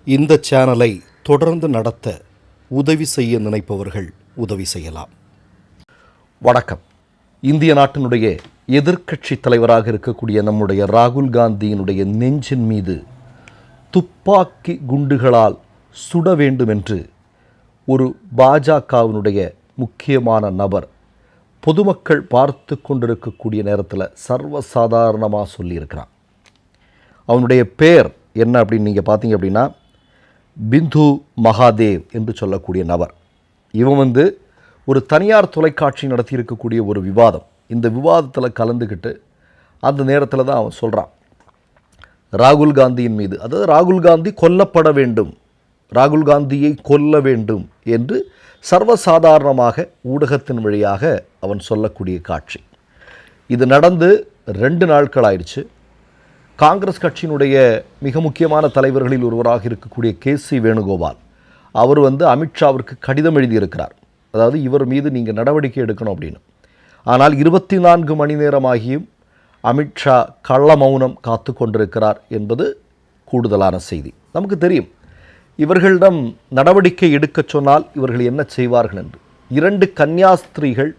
இந்த சேனலை தொடர்ந்து நடத்த உதவி செய்ய நினைப்பவர்கள் உதவி செய்யலாம். வணக்கம். இந்திய நாட்டினுடைய எதிர்க்கட்சி தலைவராக இருக்கக்கூடிய நம்முடைய ராகுல் காந்தியினுடைய நெஞ்சின் மீது துப்பாக்கி குண்டுகளால் சுட வேண்டும் என்று ஒரு பாஜகவினுடைய முக்கியமான நபர் பொதுமக்கள் பார்த்து கொண்டிருக்கக்கூடிய நேரத்தில் சர்வசாதாரணமாக சொல்லியிருக்கிறான். அவனுடைய பேர் என்ன அப்படின்னு நீங்கள் பார்த்தீங்க அப்படின்னா, பிந்து மகாதேவ் என்று சொல்லக்கூடிய நபர். இவன் ஒரு தனியார் தொலைக்காட்சி நடத்தியிருக்கக்கூடிய ஒரு விவாதம். இந்த விவாதத்தில் கலந்துக்கிட்டு அந்த நேரத்தில் தான் அவன் சொல்கிறான், ராகுல் காந்தியின் மீது, அதாவது ராகுல் காந்தி கொல்லப்பட வேண்டும், ராகுல் காந்தியை கொல்ல வேண்டும் என்று சர்வசாதாரணமாக ஊடகத்தின் வழியாக அவன் சொல்லக்கூடிய காட்சி. இது நடந்து 2 நாட்கள் ஆயிடுச்சு. காங்கிரஸ் கட்சியினுடைய மிக முக்கியமான தலைவர்களில் ஒருவராக இருக்கக்கூடிய கே.சி. வேணுகோபால் அவர் அமித்ஷாவிற்கு கடிதம் எழுதியிருக்கிறார். அதாவது இவர் மீது நீங்கள் நடவடிக்கை எடுக்கணும் அப்படின்னு. ஆனால் 24 மணி நேரமாகியும் அமித்ஷா கள்ள மௌனம் காத்து கொண்டிருக்கிறார் என்பது கூடுதலான செய்தி. நமக்கு தெரியும் இவர்களிடம் நடவடிக்கை எடுக்க சொன்னால் இவர்கள் என்ன செய்வார்கள் என்று. 2 கன்னியாஸ்திரிகள்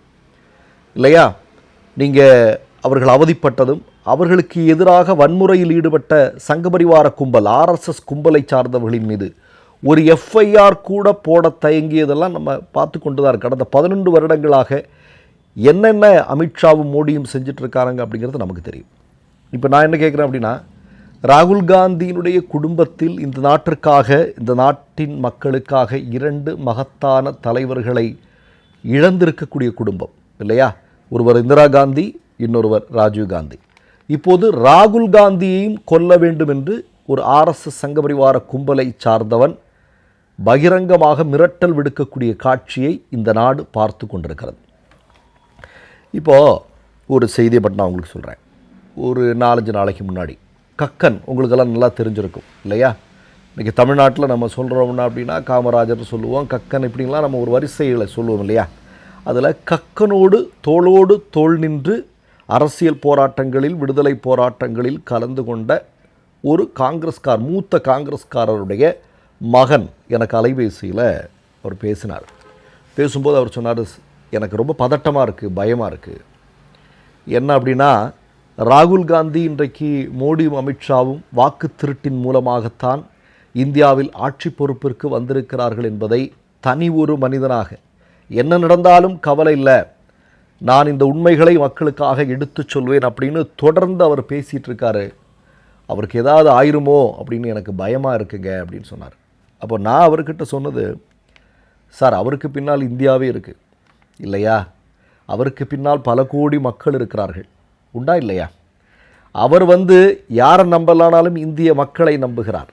இல்லையா, நீங்கள் அவர்கள் அவதிப்பட்டதும் அவர்களுக்கு எதிராக வன்முறையில் ஈடுபட்ட சங்கபரிவார கும்பல், ஆர்எஸ்எஸ் கும்பலை சார்ந்தவர்களின் மீது ஒரு எஃப்ஐஆர் கூட போட தயங்கியதெல்லாம் நம்ம பார்த்து கொண்டு தான். கடந்த 11 வருடங்களாக என்னென்ன அமித்ஷாவும் மோடியும் செஞ்சிட்ருக்காங்க அப்படிங்கிறது நமக்கு தெரியும். இப்போ நான் என்ன கேட்குறேன் அப்படின்னா, ராகுல் காந்தியினுடைய குடும்பத்தில் இந்த நாட்டிற்காக, இந்த நாட்டின் மக்களுக்காக 2 மகத்தான தலைவர்களை இழந்திருக்கக்கூடிய குடும்பம் இல்லையா? ஒருவர் இந்திரா காந்தி, இன்னொருவர் ராஜீவ் காந்தி. இப்போது ராகுல் காந்தியையும் கொல்ல வேண்டும் என்று ஒரு ஆர்எஸ்எஸ் சங்கபரிவார கும்பலை சார்ந்தவன் பகிரங்கமாக மிரட்டல் விடுக்கக்கூடிய காட்சியை இந்த நாடு பார்த்து கொண்டிருக்கிறது. இப்போது ஒரு செய்தியை பற்றி நான் உங்களுக்கு சொல்கிறேன். ஒரு 4-5 நாளைக்கு முன்னாடி கக்கன் உங்களுக்கெல்லாம் நல்லா தெரிஞ்சிருக்கும் இல்லையா? இன்றைக்கி தமிழ்நாட்டில் நம்ம சொல்கிறோம்னா அப்படின்னா காமராஜர் சொல்லுவோம், கக்கன் இப்படிலாம் நம்ம ஒரு வரிசைகளை சொல்லுவோம் இல்லையா? அதில் கக்கனோடு தோளோடு தோள் நின்று அரசியல் போராட்டங்களில், விடுதலை போராட்டங்களில் கலந்து கொண்ட ஒரு காங்கிரஸ்கார், மூத்த காங்கிரஸ்காரருடைய மகன் எனக்கு அலைபேசியில் அவர் பேசினார். பேசும்போது அவர் சொன்னார், எனக்கு ரொம்ப பதட்டமாக இருக்குது, பயமாக இருக்குது. என்ன அப்படின்னா, ராகுல் காந்தி இன்றைக்கு மோடியும் அமித்ஷாவும் வாக்கு திருட்டின் மூலமாகத்தான் இந்தியாவில் ஆட்சி பொறுப்பிற்கு வந்திருக்கிறார்கள் என்பதை தனி ஒரு மனிதனாக, என்ன நடந்தாலும் கவலை இல்லை, நான் இந்த உண்மைகளை மக்களுக்காக எடுத்து சொல்வேன் அப்படின்னு தொடர்ந்து அவர் பேசிகிட்டு இருக்காரு. அவருக்கு ஏதாவது ஆயிருமோ அப்படின்னு எனக்கு பயமாக இருக்குங்க அப்படின்னு சொன்னார். அப்போ நான் அவர்கிட்ட சொன்னது, சார் அவருக்கு பின்னால் இந்தியாவே இருக்குது இல்லையா? அவருக்கு பின்னால் பல கோடி மக்கள் இருக்கிறார்கள், உண்டா இல்லையா? அவர் யாரை நம்பலானாலும் இந்திய மக்களை நம்புகிறார்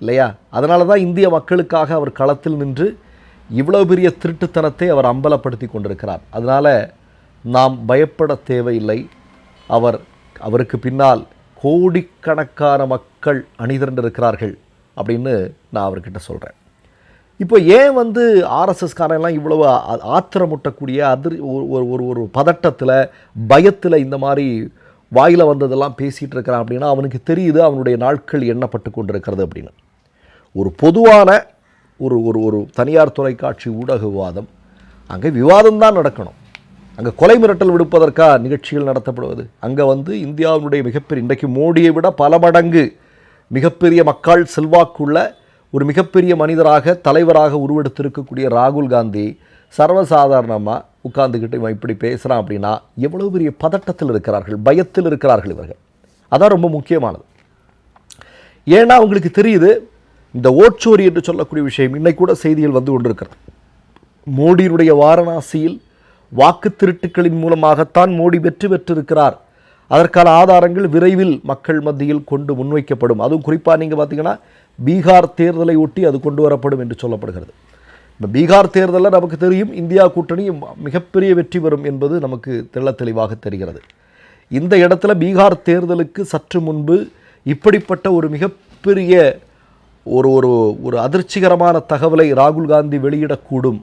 இல்லையா? அதனால தான் இந்திய மக்களுக்காக அவர் களத்தில் நின்று இவ்வளோ பெரிய திருட்டுத்தனத்தை அவர் அம்பலப்படுத்தி கொண்டிருக்கிறார். அதனால் நாம் பயப்பட தேவையில்லை. அவருக்கு பின்னால் கோடிக்கணக்கான மக்கள் அணிதிரண்டிருக்கிறார்கள் அப்படின்னு நான் அவர்கிட்ட சொல்கிறேன். இப்போ ஏன் ஆர்எஸ்எஸ்காரெல்லாம் இவ்வளவு ஆத்திரமுட்டக்கூடிய ஒரு பதட்டத்தில், பயத்தில் இந்த மாதிரி வாயில் வந்ததெல்லாம் பேசிகிட்டு இருக்கிறான் அப்படின்னா, அவனுக்கு தெரியுது அவனுடைய நாட்கள் எண்ணப்பட்டு கொண்டிருக்கிறது அப்படின்னு. ஒரு பொதுவான ஒரு தனியார் தொலைக்காட்சி ஊடக விவாதம், அங்கே விவாதம் தான் நடக்கணும். அங்கே கொலை மிரட்டல் விடுப்பதற்காக நிகழ்ச்சிகள் நடத்தப்படுவது. அங்கே இந்தியாவினுடைய மிகப்பெரிய, இன்றைக்கு மோடியை விட பல மடங்கு மிகப்பெரிய மக்கள் செல்வாக்குள்ள ஒரு மிகப்பெரிய மனிதராக, தலைவராக உருவெடுத்திருக்கக்கூடிய ராகுல் காந்தி சர்வசாதாரணமாக உட்கார்ந்துக்கிட்டு இவன் இப்படி பேசுகிறான் அப்படின்னா எவ்வளோ பெரிய பதட்டத்தில் இருக்கிறார்கள், பயத்தில் இருக்கிறார்கள் இவர்கள். அதான் ரொம்ப முக்கியமானது. ஏன்னா அவங்களுக்கு தெரியுது இந்த ஓட்சோரி என்று சொல்லக்கூடிய விஷயம். இன்னைக்கு கூட செய்திகள் கொண்டிருக்கிறது. மோடியினுடைய வாரணாசியில் வாக்கு திருட்டுக்களின் மூலமாகத்தான் மோடி வெற்றி பெற்றிருக்கிறார். அதற்கான ஆதாரங்கள் விரைவில் மக்கள் மத்தியில் கொண்டு முன்வைக்கப்படும். அதுவும் குறிப்பாக நீங்கள் பார்த்தீங்கன்னா பீகார் தேர்தலை ஒட்டி அது கொண்டு வரப்படும் என்று சொல்லப்படுகிறது. இப்போ பீகார் தேர்தலில் நமக்கு தெரியும் இந்தியா கூட்டணி மிகப்பெரிய வெற்றி பெறும் என்பது நமக்கு தெளிவாக தெரிகிறது. இந்த இடத்துல பீகார் தேர்தலுக்கு சற்று முன்பு இப்படிப்பட்ட ஒரு மிகப்பெரிய ஒரு அதிர்ச்சிகரமான தகவலை ராகுல் காந்தி வெளியிடக்கூடும்.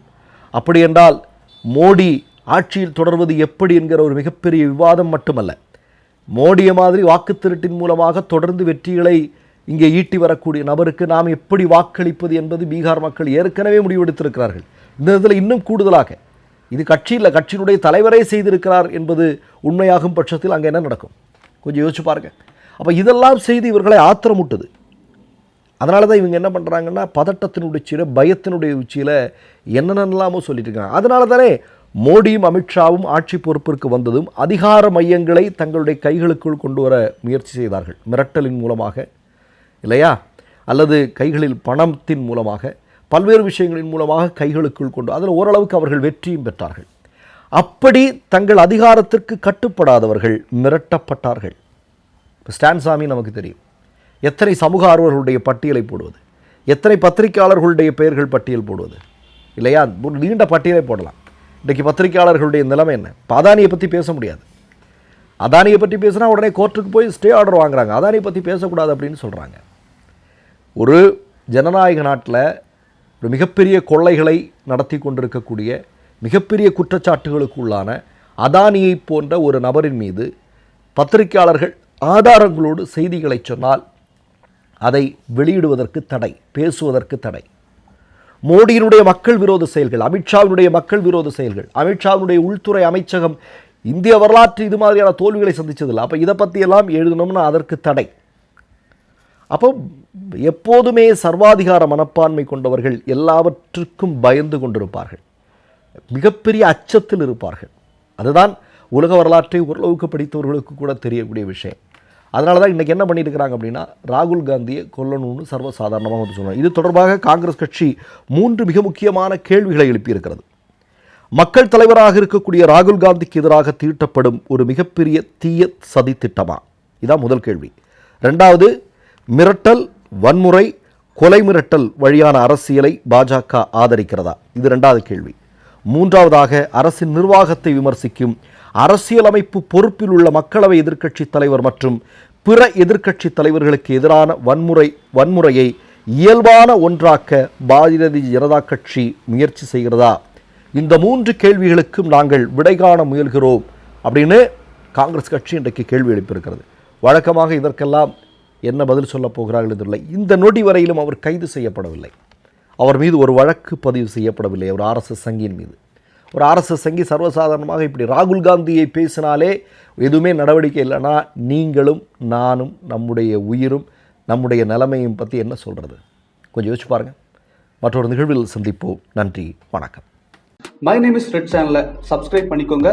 அப்படி என்றால் மோடி ஆட்சியில் தொடர்வது எப்படி என்கிற ஒரு மிகப்பெரிய விவாதம் மட்டுமல்ல, மோடியை மாதிரி வாக்கு திருட்டின் மூலமாக தொடர்ந்து வெற்றிகளை இங்கே ஈட்டி வரக்கூடிய நபருக்கு நாம் எப்படி வாக்களிப்பது என்பது பீகார் மக்கள் ஏற்கனவே முடிவெடுத்திருக்கிறார்கள். இந்த இதில் இன்னும் கூடுதலாக இது கட்சி இல்லை, கட்சியினுடைய தலைவரே செய்திருக்கிறார் என்பது உண்மையாகும் பட்சத்தில் அங்கே என்ன நடக்கும் கொஞ்சம் யோசிச்சு பாருங்க. அப்போ இதெல்லாம் செய்து இவர்களை ஆத்திரமுட்டுது. அதனால தான் இவங்க என்ன பண்ணுறாங்கன்னா பதட்டத்தினுடைய உச்சியில், பயத்தினுடைய உச்சியில் என்னென்னலாமோ சொல்லிட்டு இருக்காங்க. அதனால தானே மோடியும் அமித்ஷாவும் ஆட்சி பொறுப்பிற்கு வந்ததும் அதிகார மையங்களை தங்களுடைய கைகளுக்குள் கொண்டு வர முயற்சி செய்தார்கள். மிரட்டலின் மூலமாக இல்லையா, அல்லது கைகளில் பணத்தின் மூலமாக, பல்வேறு விஷயங்களின் மூலமாக கைகளுக்குள் கொண்டு, அதில் ஓரளவுக்கு அவர்கள் வெற்றியும் பெற்றார்கள். அப்படி தங்கள் அதிகாரத்திற்கு கட்டுப்படாதவர்கள் மிரட்டப்பட்டார்கள். இப்போ ஸ்டான்சாமி நமக்கு தெரியும், எத்தனை சமூக ஆர்வலர்களுடைய பட்டியலை போடுவது, எத்தனை பத்திரிகையாளர்களுடைய பெயர்கள் பட்டியல் போடுவது இல்லையா, நீண்ட பட்டியலை போடலாம். இன்றைக்கு பத்திரிகையாளர்களுடைய நிலைமை என்ன? இப்போ அதானியை பற்றி பேச முடியாது. அதானியை பற்றி பேசினா உடனே கோர்ட்டுக்கு போய் ஸ்டே ஆர்டர் வாங்குறாங்க. அதானியை பற்றி பேசக்கூடாது அப்படின்னு சொல்கிறாங்க. ஒரு ஜனநாயக நாட்டில் ஒரு மிகப்பெரிய கொள்ளைகளை நடத்தி கொண்டிருக்கக்கூடிய, மிகப்பெரிய குற்றச்சாட்டுகளுக்கு உள்ளான அதானியை போன்ற ஒரு நபரின் மீது பத்திரிகையாளர்கள் ஆதாரங்களோடு செய்திகளை சொன்னால் அதை வெளியிடுவதற்கு தடை, பேசுவதற்கு தடை. மோடியினுடைய மக்கள் விரோத செயல்கள், அமித்ஷாவினுடைய மக்கள் விரோத செயல்கள், அமித்ஷாவினுடைய உள்துறை அமைச்சகம் இந்திய வரலாற்று இது மாதிரியான தோல்விகளை சந்தித்ததில்லை. அப்போ இதை பற்றியெல்லாம் எழுதணும்னா அதற்கு தடை. அப்போ எப்போதுமே சர்வாதிகார மனப்பான்மை கொண்டவர்கள் எல்லாவற்றுக்கும் பயந்து கொண்டிருப்பார்கள், மிகப்பெரிய அச்சத்தில் இருப்பார்கள். அதுதான் உலக வரலாற்றை ஓரளவுக்கு படித்தவர்களுக்கு கூட தெரியக்கூடிய விஷயம். அதனால தான் இன்றைக்கி என்ன பண்ணியிருக்கிறாங்க அப்படின்னா, ராகுல் காந்தியை கொல்லணும்னு சர்வசாதாரணமாக வந்து சொன்னாங்க. இது தொடர்பாக காங்கிரஸ் கட்சி 3 மிக முக்கியமான கேள்விகளை எழுப்பியிருக்கிறது. மக்கள் தலைவராக இருக்கக்கூடிய ராகுல் காந்திக்கு எதிராக தீட்டப்படும் ஒரு மிகப்பெரிய தீய சதி திட்டமா? இதான் முதல் கேள்வி. 2வது, மிரட்டல், வன்முறை, கொலை மிரட்டல் வழியான அரசியலை பாஜக ஆதரிக்கிறதா? இது 2வது கேள்வி. 3வதாக, அரசின் நிர்வாகத்தை விமர்சிக்கும் அரசியலமைப்பு பொறுப்பில் உள்ள மக்களவை எதிர்க்கட்சி தலைவர் மற்றும் பிற எதிர்க்கட்சி தலைவர்களுக்கு எதிரான வன்முறையை இயல்பான ஒன்றாக்க பாரதிய ஜனதா கட்சி முயற்சி செய்கிறதா? இந்த 3 கேள்விகளுக்கும் நாங்கள் விடை காண முயல்கிறோம் அப்படின்னு காங்கிரஸ் கட்சி இன்றைக்கு கேள்வி எழுப்பியிருக்கிறது. வழக்கமாக இதற்கெல்லாம் என்ன பதில் சொல்லப் போகிறார்கள் என்றில்லை. இந்த நொடி வரையிலும் அவர் கைது செய்யப்படவில்லை. அவர் மீது ஒரு வழக்கு பதிவு செய்யப்படவில்லை. ஒரு ஆர்எஸ்எஸ் சங்கியின் மீது. ஒரு ஆர்எஸ்எஸ் சங்கி சர்வசாதாரணமாக இப்படி ராகுல் காந்தியை பேசினாலே எதுவுமே நடவடிக்கை இல்லைன்னா நீங்களும் நானும் நம்முடைய உயிரும் நம்முடைய நிலைமையும் பற்றி என்ன சொல்கிறது? கொஞ்சம் யோசிச்சு பாருங்கள். மற்றொரு நிகழ்வில் சந்திப்போம். நன்றி, வணக்கம். மை நேம் இஸ் ரெட் சேனலை சப்ஸ்கிரைப் பண்ணிக்கோங்க.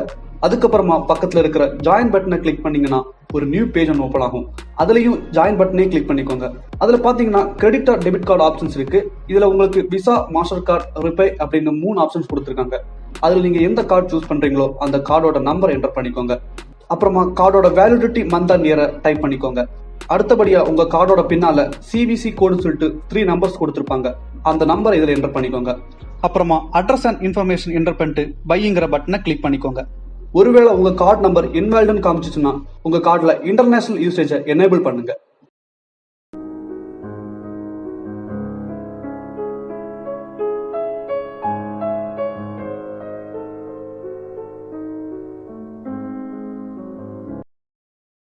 அதுக்கப்புறமா பக்கத்தில் இருக்கிற ஜாயின் பட்டனை கிளிக் பண்ணீங்கன்னா ஒரு நியூ பேஜ் ஒன்று ஓப்பன் ஆகும். அதுலேயும் ஜாயின் பட்டனே கிளிக் பண்ணிக்கோங்க. அதில் பார்த்தீங்கன்னா credit R debit card options இருக்கு. இதில் உங்களுக்கு விசா, மாஸ்டர் கார்டு, ரிப்பே அப்படின்னு 3 ஆப்ஷன்ஸ் கொடுத்துருக்காங்க. அதில் நீங்கள் எந்த கார்டு சூஸ் பண்ணுறீங்களோ அந்த கார்டோட நம்பர் என்டர் பண்ணிக்கோங்க. அப்புறமா கார்டோட வேலிடிட்டி மந்த் அண்ட் இயரை டைப் பண்ணிக்கோங்க. அடுத்தபடியாக உங்கள் கார்டோட பின்னால் சிவிசி கோடுன்னு சொல்லிட்டு 3 நம்பர்ஸ் கொடுத்துருப்பாங்க. அந்த நம்பரை இதில் என்டர் பண்ணிக்கோங்க. அப்புறமா அட்ரஸ் அண்ட் இன்ஃபர்மேஷன் என்டர் பண்ணிட்டு பைங்கிற பட்டனை கிளிக் பண்ணிக்கோங்க. ஒருவேளை உங்க கார்டு நம்பர் இன்வாலிட்னு காமிச்சிச்சுன்னா உங்க கார்டுல இன்டர்நேஷனல் யூசேஜை எனேபிள் பண்ணுங்க.